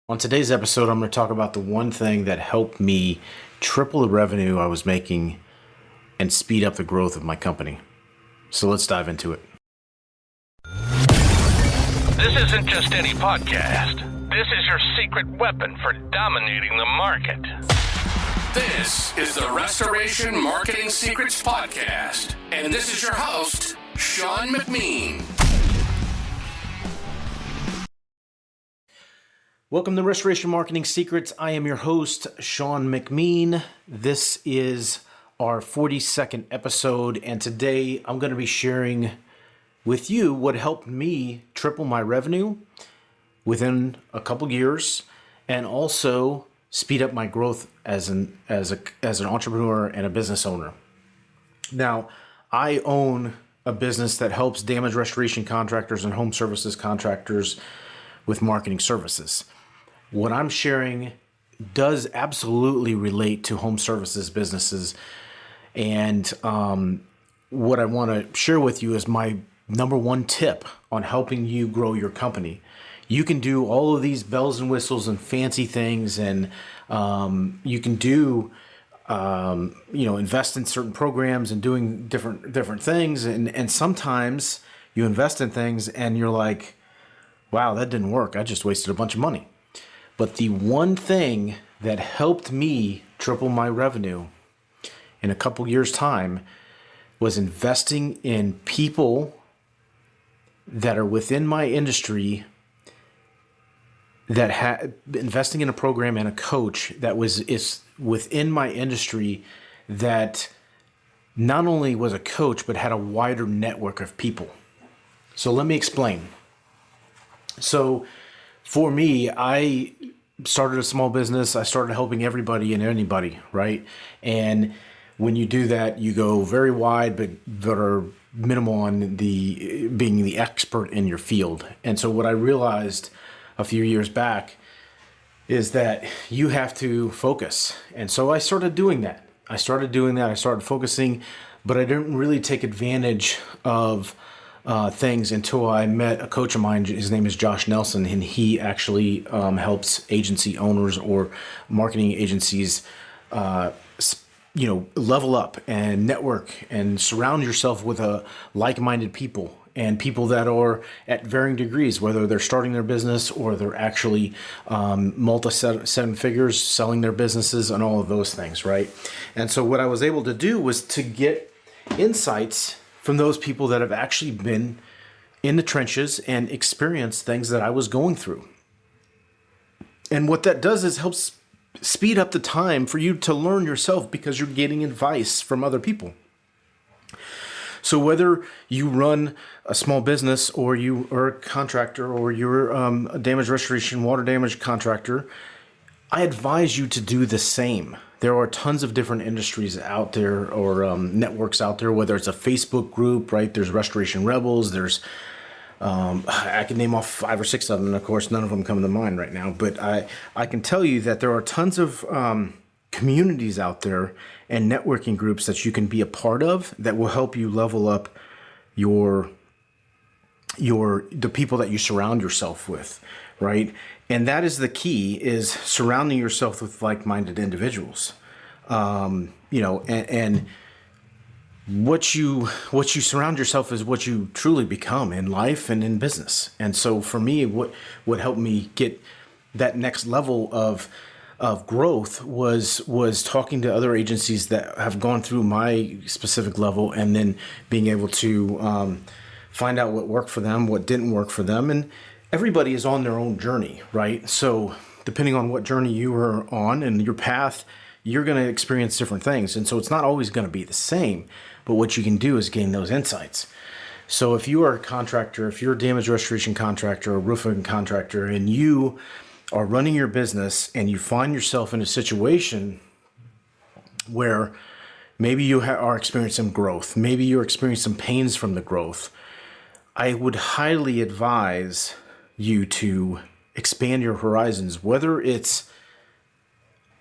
On today's episode, I'm going to talk about the one thing that helped me triple the revenue I was making and speed up the growth of my company. So let's dive into it. This isn't just any podcast. This is your secret weapon for dominating the market. This is the Restoration Marketing Secrets Podcast, and this is your host, Sean McMeen. Welcome to Restoration Marketing Secrets. I am your host, Sean McMeen. This is our 42nd episode, and today I'm going to be sharing with you what helped me triple my revenue within a couple years and also speed up my growth as an entrepreneur and a business owner. Now, I own a business that helps damage restoration contractors and home services contractors with marketing services. What I'm sharing does absolutely relate to home services businesses. And what I want to share with you is my number one tip on helping you grow your company. You can do all of these bells and whistles and fancy things, and you can do, invest in certain programs and doing different things. And sometimes you invest in things and you're like, wow, that didn't work. I just wasted a bunch of money. But the one thing that helped me triple my revenue in a couple years' time was investing in people that are within my industry, investing in a program and a coach that is within my industry, that not only was a coach but had a wider network of people. So let me explain. So for me, I started a small business. I started helping everybody and anybody, right? And when you do that, you go very wide, but are minimal on being the expert in your field. And so what I realized a few years back is that you have to focus. And so I started doing that. I started focusing, but I didn't really take advantage of things until I met a coach of mine. His name is Josh Nelson, and he actually helps agency owners or marketing agencies level up and network and surround yourself with like-minded people and people that are at varying degrees, whether they're starting their business or they're actually multi-seven figures selling their businesses and all of those things, right? And so what I was able to do was to get insights from those people that have actually been in the trenches and experienced things that I was going through. And what that does is helps speed up the time for you to learn yourself, because you're getting advice from other people. So whether you run a small business or you are a contractor or you're a damage restoration, water damage contractor, I advise you to do the same. There are tons of different industries out there, or networks out there, whether it's a Facebook group, right? There's Restoration Rebels. There's, I can name off 5 or 6 of them. And of course, none of them come to mind right now. But I can tell you that there are tons of communities out there and networking groups that you can be a part of that will help you level up the people that you surround yourself with, right? And that is the key, is surrounding yourself with like-minded individuals. And what you surround yourself is what you truly become in life and in business. And so for me, what helped me get that next level of growth was talking to other agencies that have gone through my specific level, and then being able to find out what worked for them, what didn't work for them. And everybody is on their own journey, right? So depending on what journey you are on and your path, you're going to experience different things. And so it's not always going to be the same, but what you can do is gain those insights. So if you are a contractor, if you're a damage restoration contractor or roofing contractor, and you are running your business and you find yourself in a situation where maybe you are experiencing growth, maybe you're experiencing some pains from the growth, I would highly advise you to expand your horizons, whether it's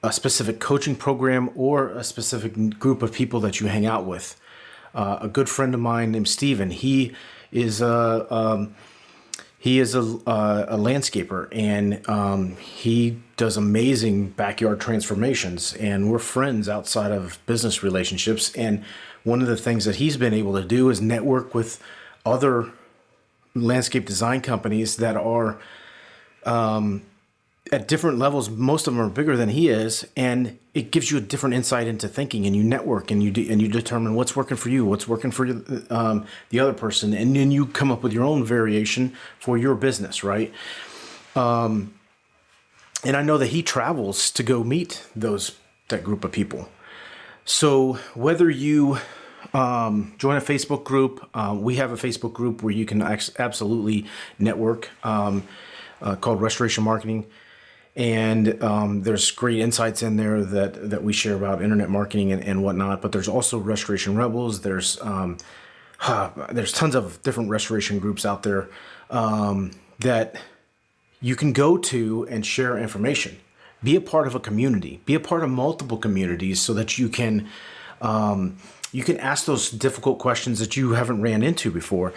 a specific coaching program or a specific group of people that you hang out with. A good friend of mine named Steven, he is He is a landscaper, and he does amazing backyard transformations. And we're friends outside of business relationships. And one of the things that he's been able to do is network with other landscape design companies that are at different levels. Most of them are bigger than he is, and it gives you a different insight into thinking. And you network, and you determine what's working for you, what's working for the other person, and then you come up with your own variation for your business, right? And I know that he travels to go meet that group of people. So whether you join a Facebook group, we have a Facebook group where you can absolutely network called Restoration Marketing. And there's great insights in there that we share about internet marketing and whatnot. But there's also Restoration Rebels. There's tons of different restoration groups out there that you can go to and share information. Be a part of a community. Be a part of multiple communities so that you can ask those difficult questions that you haven't ran into before,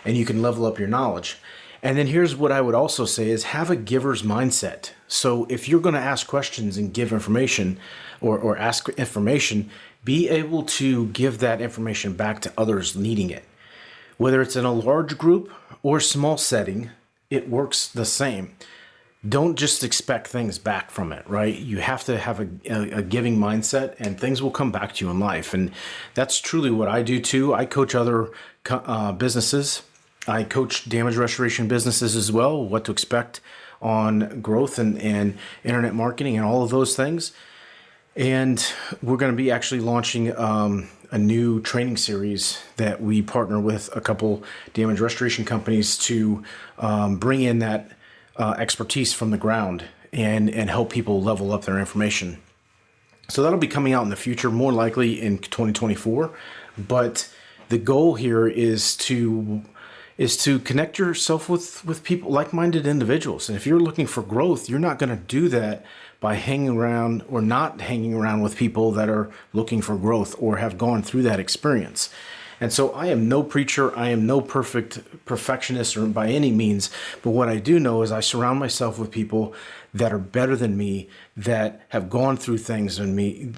and you can level up your knowledge. And then here's what I would also say is have a giver's mindset. So if you're going to ask questions and give information or ask information, be able to give that information back to others needing it. Whether it's in a large group or small setting, it works the same. Don't just expect things back from it, right? You have to have a giving mindset, and things will come back to you in life. And that's truly what I do too. I coach other businesses. I coach damage restoration businesses as well, what to expect on growth and internet marketing and all of those things. And we're going to be actually launching a new training series that we partner with a couple damage restoration companies to bring in that expertise from the ground and help people level up their information. So that'll be coming out in the future, more likely in 2024. But the goal here is to connect yourself with people, like-minded individuals. And if you're looking for growth, you're not going to do that by hanging around or not hanging around with people that are looking for growth or have gone through that experience. And so I am no preacher. I am no perfectionist or by any means. But what I do know is I surround myself with people that are better than me, that have gone through things than me.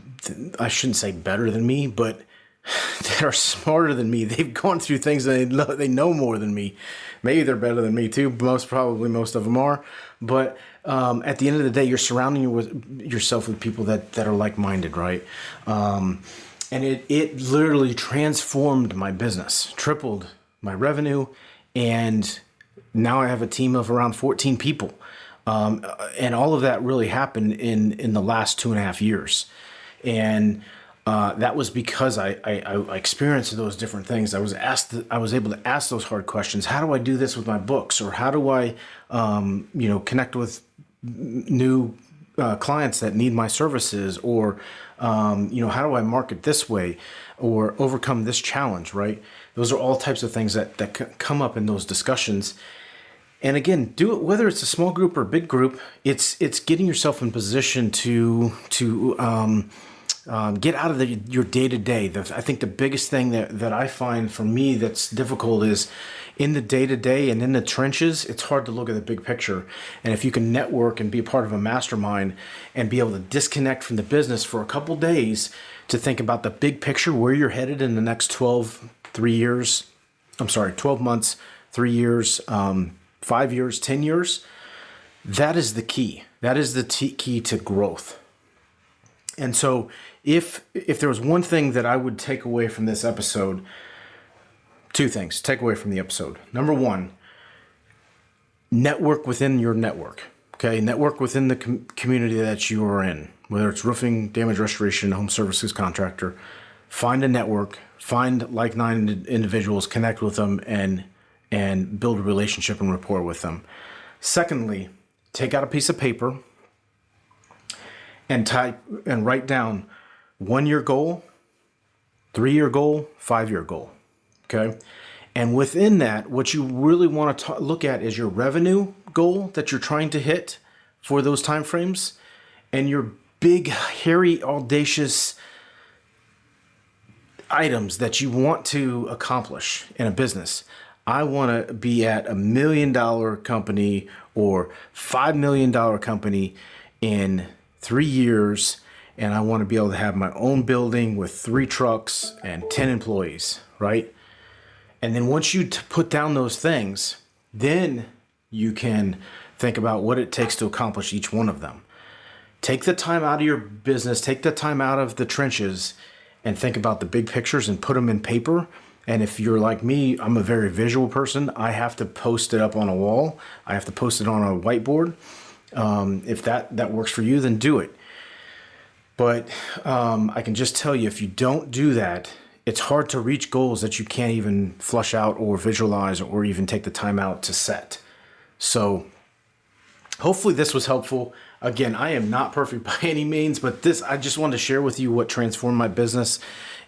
I shouldn't say better than me, but that are smarter than me. They've gone through things and they know more than me. Maybe they're better than me too. Most of them are. But at the end of the day, you're surrounding yourself with people that are like-minded, right? And it literally transformed my business, tripled my revenue, and now I have a team of around 14 people. And all of that really happened in the last 2.5 years. And that was because I experienced those different things. I was able to ask those hard questions. How do I do this with my books? Or how do I, connect with new clients that need my services? Or, how do I market this way or overcome this challenge, right? Those are all types of things that come up in those discussions. And again, do it whether it's a small group or a big group. It's getting yourself in position to get out of your day-to-day. I think the biggest thing that I find for me that's difficult is in the day-to-day and in the trenches, it's hard to look at the big picture. And if you can network and be a part of a mastermind and be able to disconnect from the business for a couple days to think about the big picture, where you're headed in the next 12 months, 3 years, 5 years, 10 years, that is the key. That is the key to growth. And so if there was one thing that I would take away from this episode, two things take away from the episode. Number one, network within your network. Okay, network within the community that you are in, whether it's roofing, damage restoration, home services contractor. Find a network, find like-minded individuals, connect with them, and build a relationship and rapport with them. Secondly, take out a piece of paper and type and write down 1-year goal, 3-year goal, 5-year goal. Okay. And within that, what you really want to look at is your revenue goal that you're trying to hit for those timeframes, and your big, hairy, audacious items that you want to accomplish in a business. I want to be at $1 million company or $5 million company in 3 years, and I want to be able to have my own building with 3 trucks and 10 employees, right? And then once you put down those things, then you can think about what it takes to accomplish each one of them. Take the time out of your business, take the time out of the trenches, and think about the big pictures and put them in paper. And if you're like me, I'm a very visual person. I have to post it up on a wall. I have to post it on a whiteboard. If that works for you, then do it. But I can just tell you, if you don't do that, it's hard to reach goals that you can't even flush out or visualize or even take the time out to set. So hopefully this was helpfed. Again, I am not perfect by any means, but I just wanted to share with you what transformed my business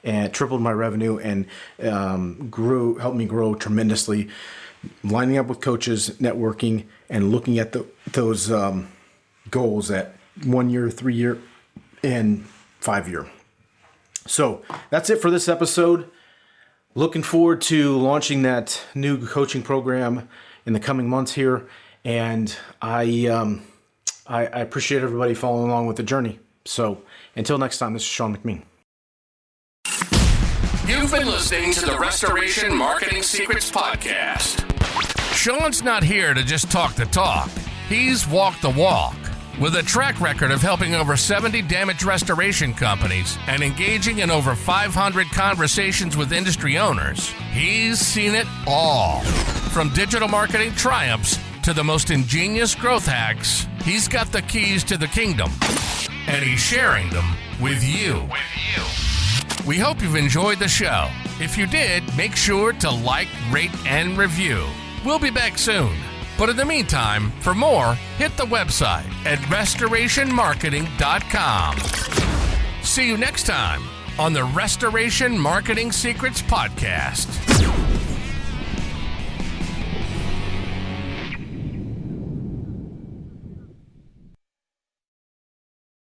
and tripled my revenue and helped me grow tremendously. Lining up with coaches, networking, and looking at those goals at 1 year, 3 year, and 5 year. So that's it for this episode. Looking forward to launching that new coaching program in the coming months here, and I appreciate everybody following along with the journey. So until next time, this is Sean McMeen. You've been listening to the Restoration Marketing Secrets Podcast. Sean's not here to just talk the talk. He's walked the walk. With a track record of helping over 70 damage restoration companies and engaging in over 500 conversations with industry owners, he's seen it all. From digital marketing triumphs to the most ingenious growth hacks, he's got the keys to the kingdom, and he's sharing them with you. We hope you've enjoyed the show. If you did, make sure to like, rate, and review. We'll be back soon. But in the meantime, for more, hit the website at restorationmarketing.com. See you next time on the Restoration Marketing Secrets Podcast.